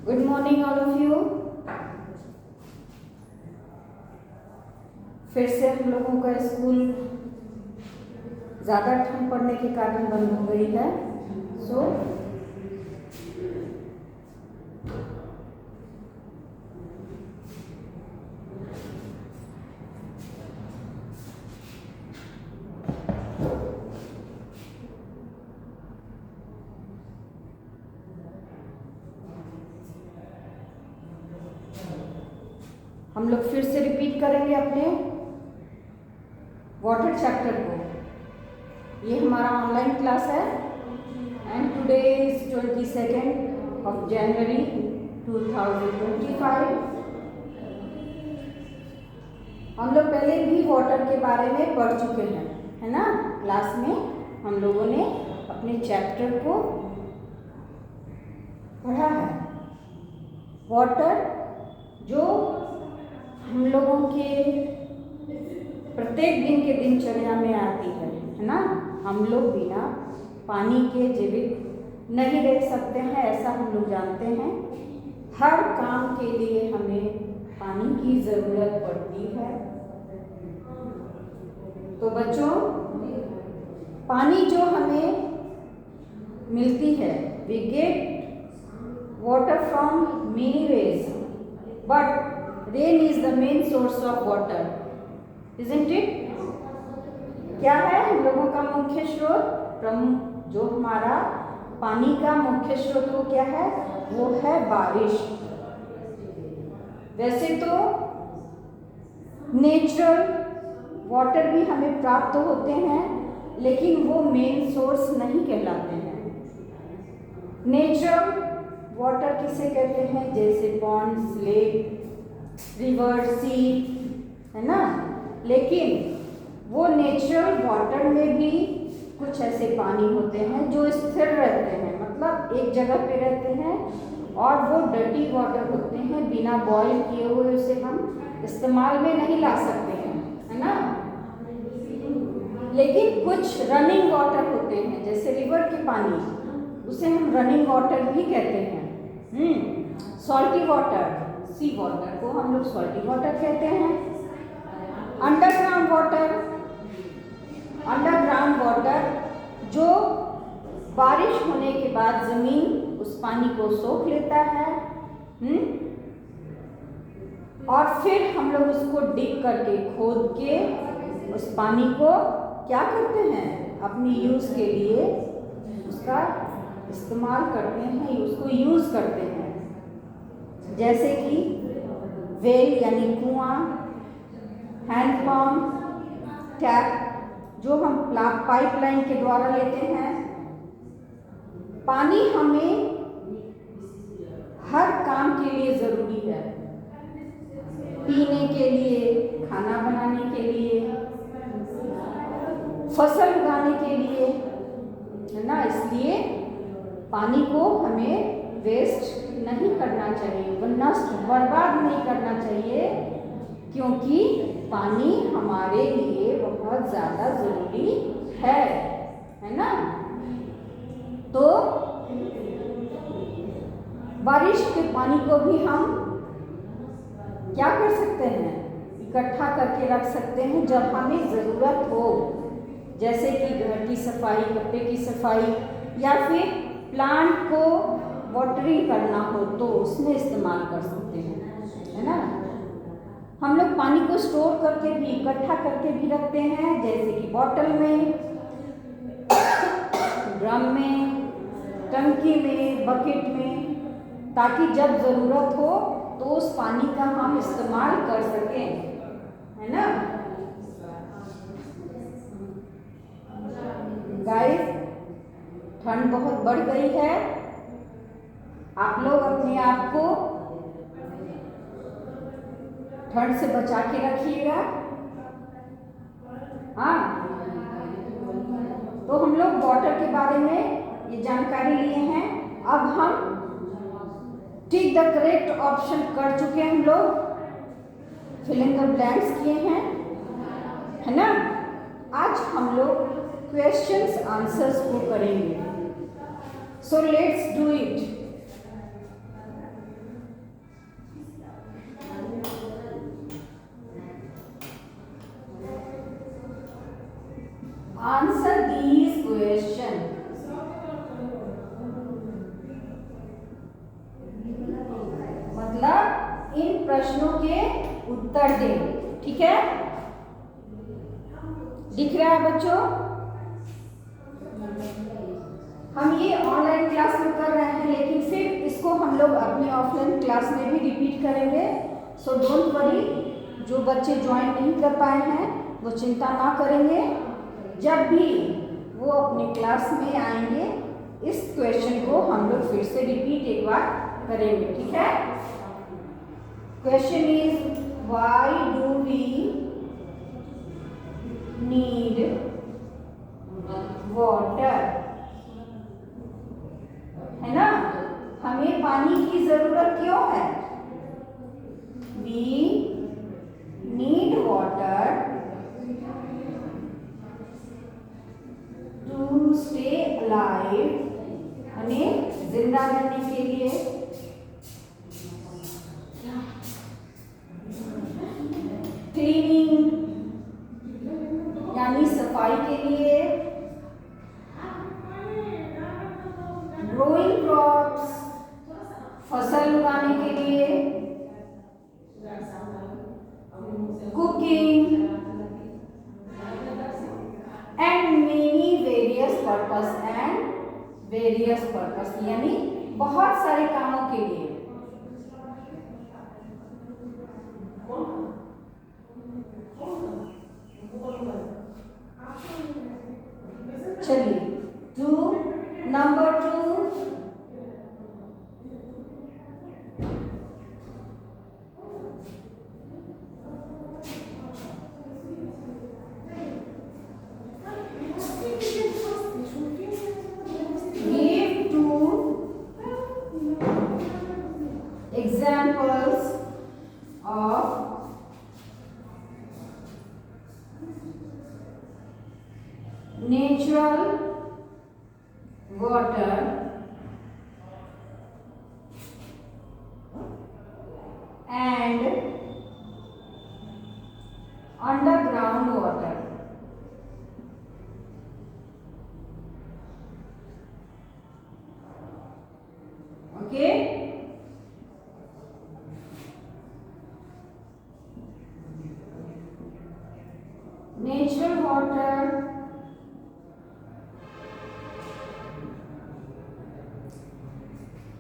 Good morning all of you. फिर से हम लोगों का स्कूल ज़्यादा ठंड पड़ने के कारण बंद हो गई है। सो हम लोग फिर से रिपीट करेंगे अपने वाटर चैप्टर को। ये हमारा ऑनलाइन क्लास है and today is 22 of January 2025। हम लोग पहले भी वाटर के बारे में पढ़ चुके हैं, है ना। क्लास में हम लोगों ने अपने चैप्टर को पढ़ा है। वाटर जो हम लोगों के प्रत्येक दिन के दिनचर्या में आती है ना। हम लोग बिना पानी के जीवित नहीं रह सकते हैं, ऐसा हम लोग जानते हैं। हर काम के लिए हमें पानी की ज़रूरत पड़ती है। तो बच्चों, पानी जो हमें मिलती है, we get water from many ways, but rain is the main source of water, isn't it. क्या है हम लोगों का मुख्य स्रोत? जो हमारा पानी का मुख्य स्रोत वो क्या है? वो है बारिश। वैसे तो नेचुरल वाटर भी हमें प्राप्त होते हैं, लेकिन वो मेन सोर्स नहीं कहलाते हैं। नेचुरल वाटर किसे कहते हैं? जैसे पॉन्ड्स, लेक, रिवर, सी, है ना। लेकिन वो नेचुरल वाटर में भी कुछ ऐसे पानी होते हैं जो स्थिर रहते हैं, मतलब एक जगह पे रहते हैं, और वो डर्टी वाटर होते हैं। बिना बॉयल किए हुए उसे हम इस्तेमाल में नहीं ला सकते हैं, है ना। लेकिन कुछ रनिंग वाटर होते हैं, जैसे रिवर के पानी, उसे हम रनिंग वाटर भी कहते हैं। सॉल्टी वाटर, सी वाटर को हम लोग सॉल्टी वाटर कहते हैं। अंडरग्राउंड वाटर जो बारिश होने के बाद जमीन उस पानी को सोख लेता है, और फिर हम लोग उसको डिग करके, खोद के उस पानी को क्या करते हैं? अपनी यूज़ के लिए उसका इस्तेमाल करते हैं, उसको यूज़ करते हैं। जैसे कि वेल यानी कुआं, हैंडपम्प, टैप जो हम पाइपलाइन के द्वारा लेते हैं। पानी हमें हर काम के लिए ज़रूरी है, पीने के लिए, खाना बनाने के लिए, फसल उगाने के लिए, है ना। इसलिए पानी को हमें वेस्ट नहीं करना चाहिए, वो नष्ट, बर्बाद नहीं करना चाहिए, क्योंकि पानी हमारे लिए बहुत ज़्यादा ज़रूरी है ना। तो बारिश के पानी को भी हम क्या कर सकते हैं? इकट्ठा करके रख सकते हैं जब हमें ज़रूरत हो, जैसे कि घर की सफाई, कपड़े की सफाई, या फिर प्लांट को वाटरिंग करना हो तो उसमें इस्तेमाल कर सकते हैं, है ना। हम लोग पानी को स्टोर करके भी, इकट्ठा करके भी रखते हैं, जैसे कि बॉटल में, ड्रम में, टंकी में, बकेट में, ताकि जब ज़रूरत हो तो उस पानी का हम इस्तेमाल कर सकें, है ना। गाइस, ठंड बहुत बढ़ गई है। आप लोग अपने आप को ठंड से बचा के रखिएगा। हाँ, तो हम लोग वाटर के बारे में ये जानकारी लिए हैं। अब हम टिक द करेक्ट ऑप्शन कर चुके हैं, हम लोग फिल इन द ब्लैंक्स किए हैं, है ना। आज हम लोग क्वेश्चंस आंसर्स को करेंगे। So let's do it. प्रश्नों के उत्तर दें। ठीक है, दिख रहा है बच्चों? हम ये ऑनलाइन क्लास में कर रहे हैं, लेकिन फिर इसको हम लोग अपनी ऑफलाइन क्लास में भी रिपीट करेंगे। सो डोंट वरी, जो बच्चे ज्वाइन नहीं कर पाए हैं वो चिंता ना करेंगे। जब भी वो अपने क्लास में आएंगे, इस क्वेश्चन को हम लोग फिर से रिपीट एक बार करेंगे। ठीक है, question is why do we need water, है ना? हमें पानी की जरूरत क्यों है? We need water to stay alive, हमें जिंदा रहने के लिए। क्लीनिंग यानी सफाई के लिए। ग्रोइंग क्रॉप्स फसल उगाने के लिए। Cooking and many various purpose यानी बहुत सारे कामों के लिए। चलिए, number 2, examples of natural water and underground water. Okay, natural water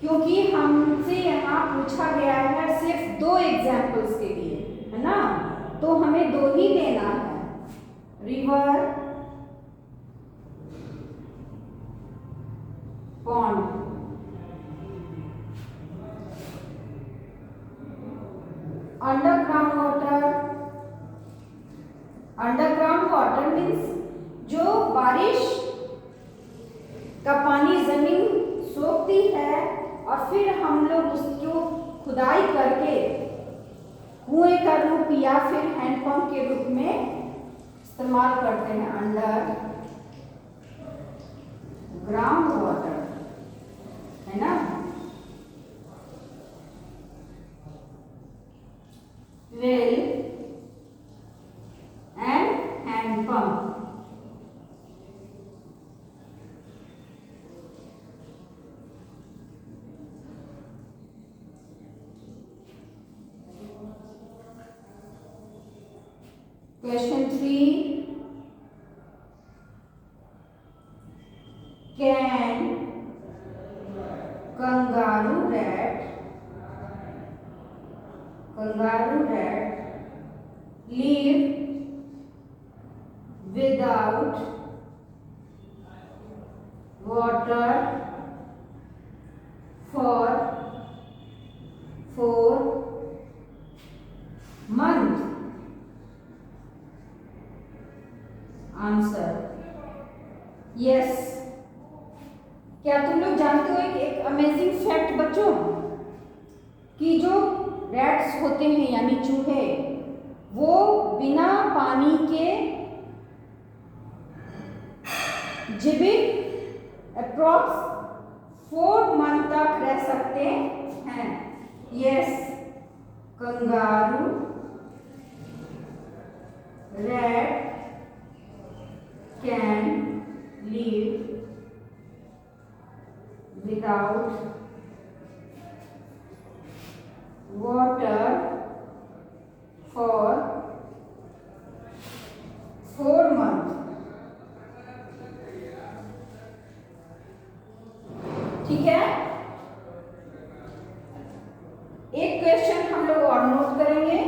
क्योंकि हमसे यहाँ पूछा गया है सिर्फ 2 एग्जाम्पल्स के लिए, है ना? तो हमें 2 ही देना है। River, pond. Underground water means जो बारिश का पानी जमीन सोखती है और फिर हम लोग उसको खुदाई करके कुएं का रूप या फिर हैंडपंप के रूप में इस्तेमाल करते हैं। अंडर ग्राउंड वाटर, है ना? Well and handpump. Question 3, can kangaroo rat live without water for 4 months? Answer yes. क्या तुम लोग जानते हो एक अमेजिंग फैक्ट बच्चों, कि जो रैट्स होते हैं यानी चूहे, वो बिना पानी के जीवित अप्रॉक्स 4 मंथ तक रह सकते हैं। Yes, kangaroo rat can live without water for 4 months. ठीक है, एक क्वेश्चन हम लोग और नोट करेंगे।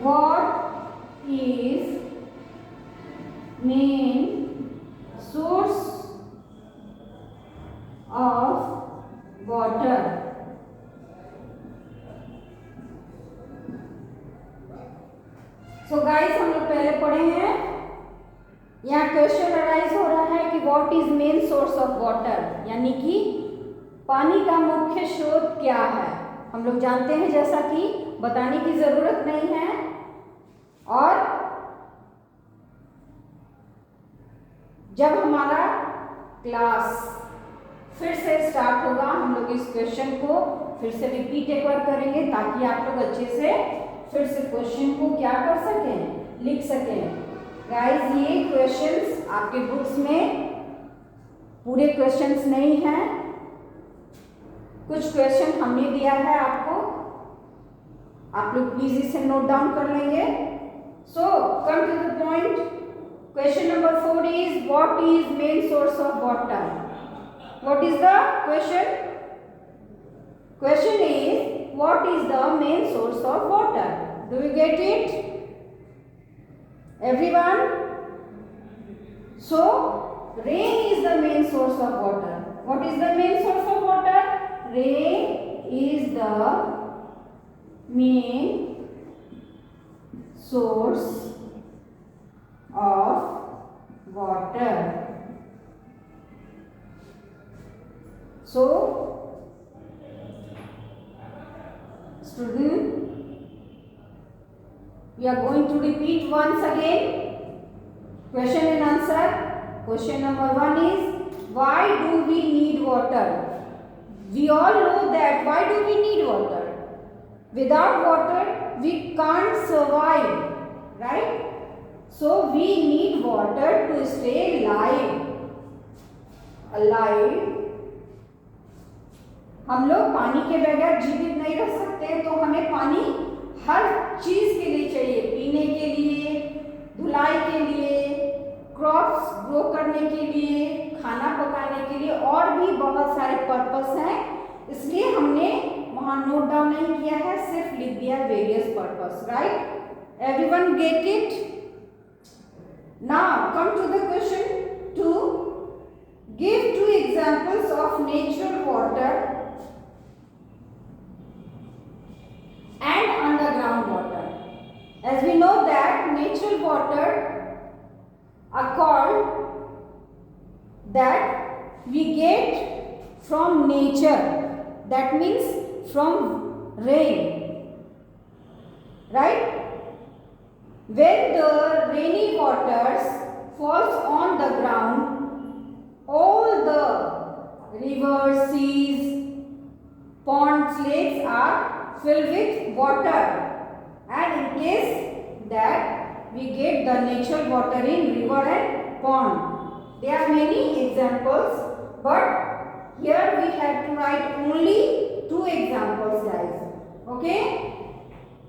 What is main source of water? So guys, हम लोग पहले पढ़े हैं, यहाँ क्वेश्चन अराइज हो रहा है कि what is main source of water, यानी कि पानी का मुख्य स्रोत क्या है। हम लोग जानते हैं, जैसा कि बताने की जरूरत नहीं है। और जब हमारा क्लास फिर से स्टार्ट होगा, हम लोग इस क्वेश्चन को फिर से रिपीट एक बार करेंगे, ताकि आप लोग अच्छे से फिर से क्वेश्चन को क्या कर सकें, लिख सकें। गाइस, ये क्वेश्चंस आपके बुक्स में पूरे क्वेश्चंस नहीं हैं, कुछ क्वेश्चन हमने दिया है आपको, आप लोग प्लीज इसे नोट डाउन कर लेंगे। So come to the point, question number 4 is what is main source of water. What is the question? Question is what is the main source of water? Do you get it, everyone? So rain is the main source of water. What is the main source of water? Rain is the main source of water. So student, we are going to repeat once again question and answer. Question number 1 is, why do we need water? We all know that why do we need water? Without water we can't survive, right? So we need water to stay alive. हम लोग पानी के बगैर जीवित नहीं रह सकते, तो हमें पानी हर चीज के लिए चाहिए, पीने के लिए, धुलाई के लिए, क्रॉप्स ग्रो करने के लिए, खाना पकाने के लिए, और भी बहुत सारे पर्पस हैं। इसलिए हमने वहां नोट डाउन नहीं किया है, सिर्फ लिख दिया various purpose, right? Everyone get it? Now come to the question 2. Give 2 examples of natural water and underground water. As we know that natural water are called that we get from nature, that means from rain, right? When the rainy waters falls on the ground, all the rivers, seas, ponds, lakes are filled with water, and in case that we get the natural water in river and pond. There are many examples, but here we have to write only 2 examples, guys. Okay?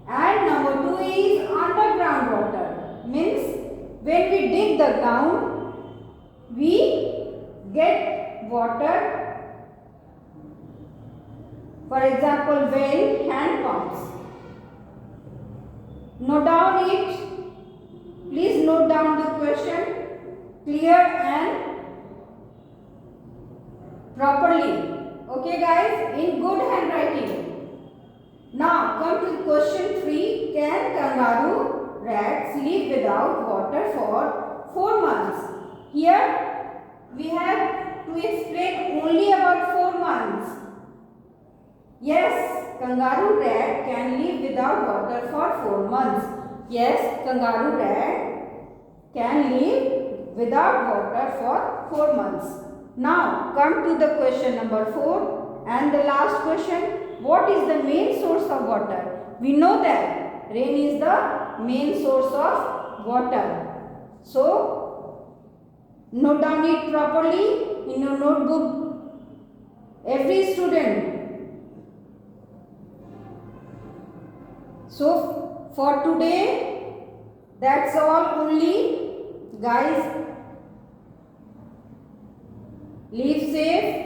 And number 2 is underground water. Means when we dig the ground, we get water. For example, well, hand pumps. Note down it. Please note down the question clear and properly. Okay, guys, in good handwriting. Now come to question 3. Can kangaroo rats live without water for 4 months? Here we have to explain only about 4 months. Yes, kangaroo rat can live without water for 4 months. Yes, kangaroo rat can live without water for 4 months. Now come to the question number 4 and the last question. What is the main source of water? We know that rain is the main source of water. So note down it properly in your notebook, every student. So for today, that's all only, guys. Live safe,